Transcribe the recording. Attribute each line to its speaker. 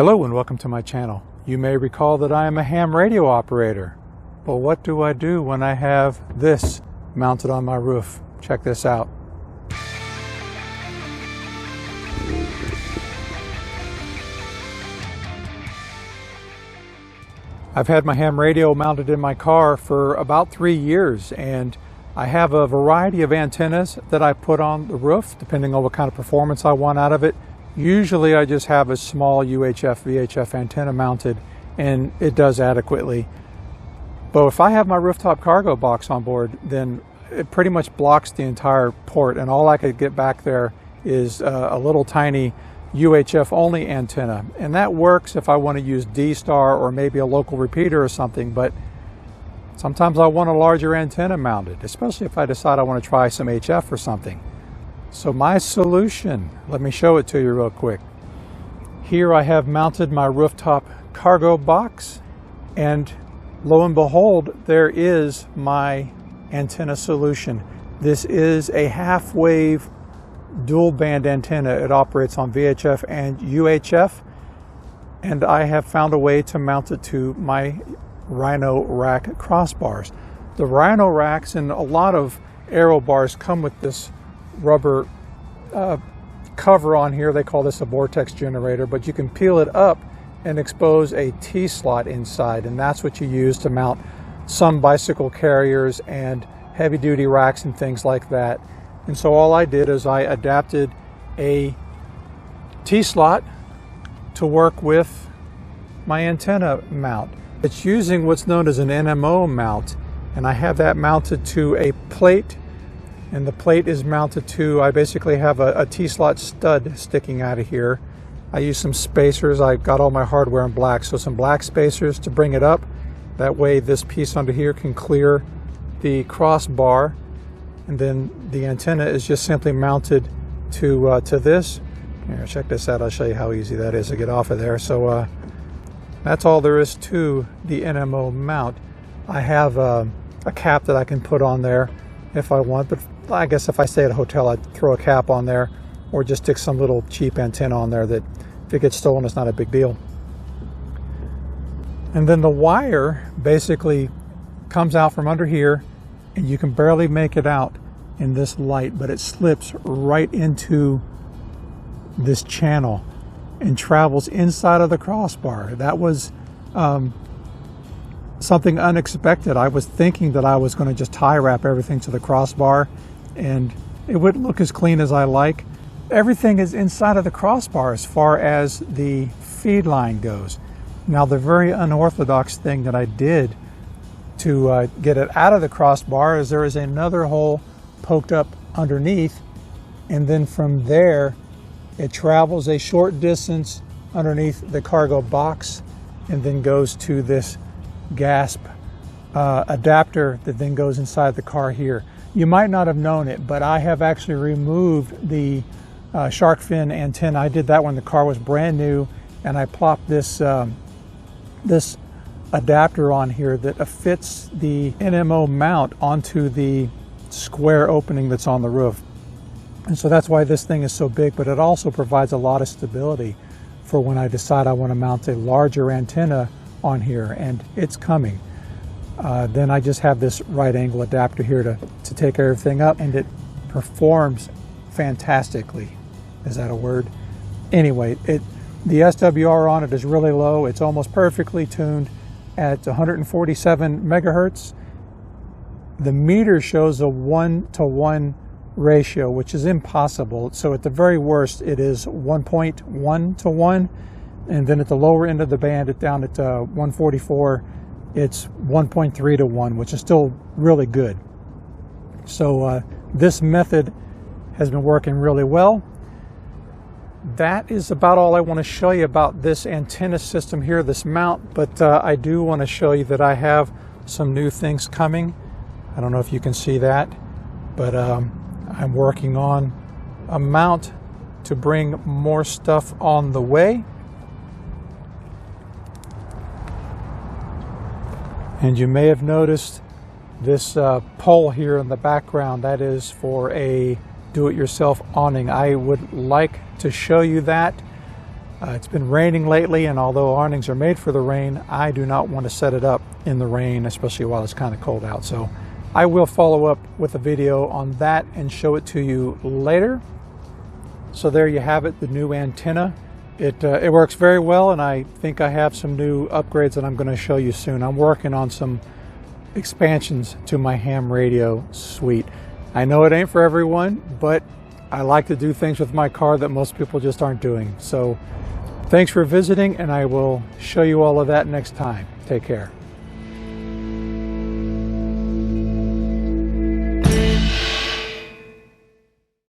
Speaker 1: Hello and welcome to my channel. You may recall that I am a ham radio operator, but what do I do when I have this mounted on my roof? Check this out. I've had my ham radio mounted in my car for about 3 years, and I have a variety of antennas that I put on the roof depending on what kind of performance I want out of it. Usually I just have a small UHF VHF antenna mounted and it does adequately. But if I have my rooftop cargo box on board, then it pretty much blocks the entire port, and all I could get back there is a little tiny UHF only antenna. And that works if I want to use D-Star or maybe a local repeater or something, but sometimes I want a larger antenna mounted, especially if I decide I want to try some HF or something. So my solution, let me show it to you real quick. Here I have mounted my rooftop cargo box, and lo and behold, there is my antenna solution. This is a half-wave dual band antenna. It operates on VHF and UHF, and I have found a way to mount it to my Rhino rack crossbars. The Rhino racks and a lot of aero bars come with this rubber cover on here. They call this a vortex generator, but you can peel it up and expose a T-slot inside, and that's what you use to mount some bicycle carriers and heavy-duty racks and things like that. And so all I did is I adapted a T-slot to work with my antenna mount. It's using what's known as an NMO mount, and I have that mounted to a plate, and the plate is mounted to, I basically have a T-slot stud sticking out of here. I use some spacers. I got all my hardware in black, so some black spacers to bring it up. That way this piece under here can clear the crossbar, and then the antenna is just simply mounted to this. Here, check this out. I'll show you how easy that is to get off of there. So that's all there is to the NMO mount. I have a cap that I can put on there if I want, but I guess if I stay at a hotel, I'd throw a cap on there or just stick some little cheap antenna on there that if it gets stolen, it's not a big deal. And then the wire basically comes out from under here, and you can barely make it out in this light, but it slips right into this channel and travels inside of the crossbar. That was something unexpected. I was thinking that I was going to just tie wrap everything to the crossbar and it wouldn't look as clean as I like. Everything is inside of the crossbar as far as the feed line goes. Now, the very unorthodox thing that I did to get it out of the crossbar is there is another hole poked up underneath, and then from there it travels a short distance underneath the cargo box and then goes to this gasp adapter that then goes inside the car here. You might not have known it, but I have actually removed the shark fin antenna. I did that when the car was brand new, and I plopped this this adapter on here that fits the NMO mount onto the square opening that's on the roof. And so that's why this thing is so big, but it also provides a lot of stability for when I decide I want to mount a larger antenna on here, and it's coming. Then I just have this right angle adapter here to take everything up, and it performs fantastically. Is that a word? Anyway, the SWR on it is really low. It's almost perfectly tuned at 147 megahertz. The meter shows a 1-to-1 ratio, which is impossible. So at the very worst, it is 1.1 to 1. And then at the lower end of the band, down at 144, it's 1.3 to 1, which is still really good. So this method has been working really well. That is about all I want to show you about this antenna system here, this mount, but I do want to show you that I have some new things coming. I don't know if you can see that, but I'm working on a mount to bring more stuff on the way. And you may have noticed this pole here in the background. That is for a do-it-yourself awning. I would like to show you that. It's been raining lately, and although awnings are made for the rain, I do not want to set it up in the rain, especially while it's kind of cold out. So I will follow up with a video on that and show it to you later. So there you have it, the new antenna. It works very well, and I think I have some new upgrades that I'm going to show you soon. I'm working on some expansions to my ham radio suite. I know it ain't for everyone, but I like to do things with my car that most people just aren't doing. So thanks for visiting, and I will show you all of that next time. Take care.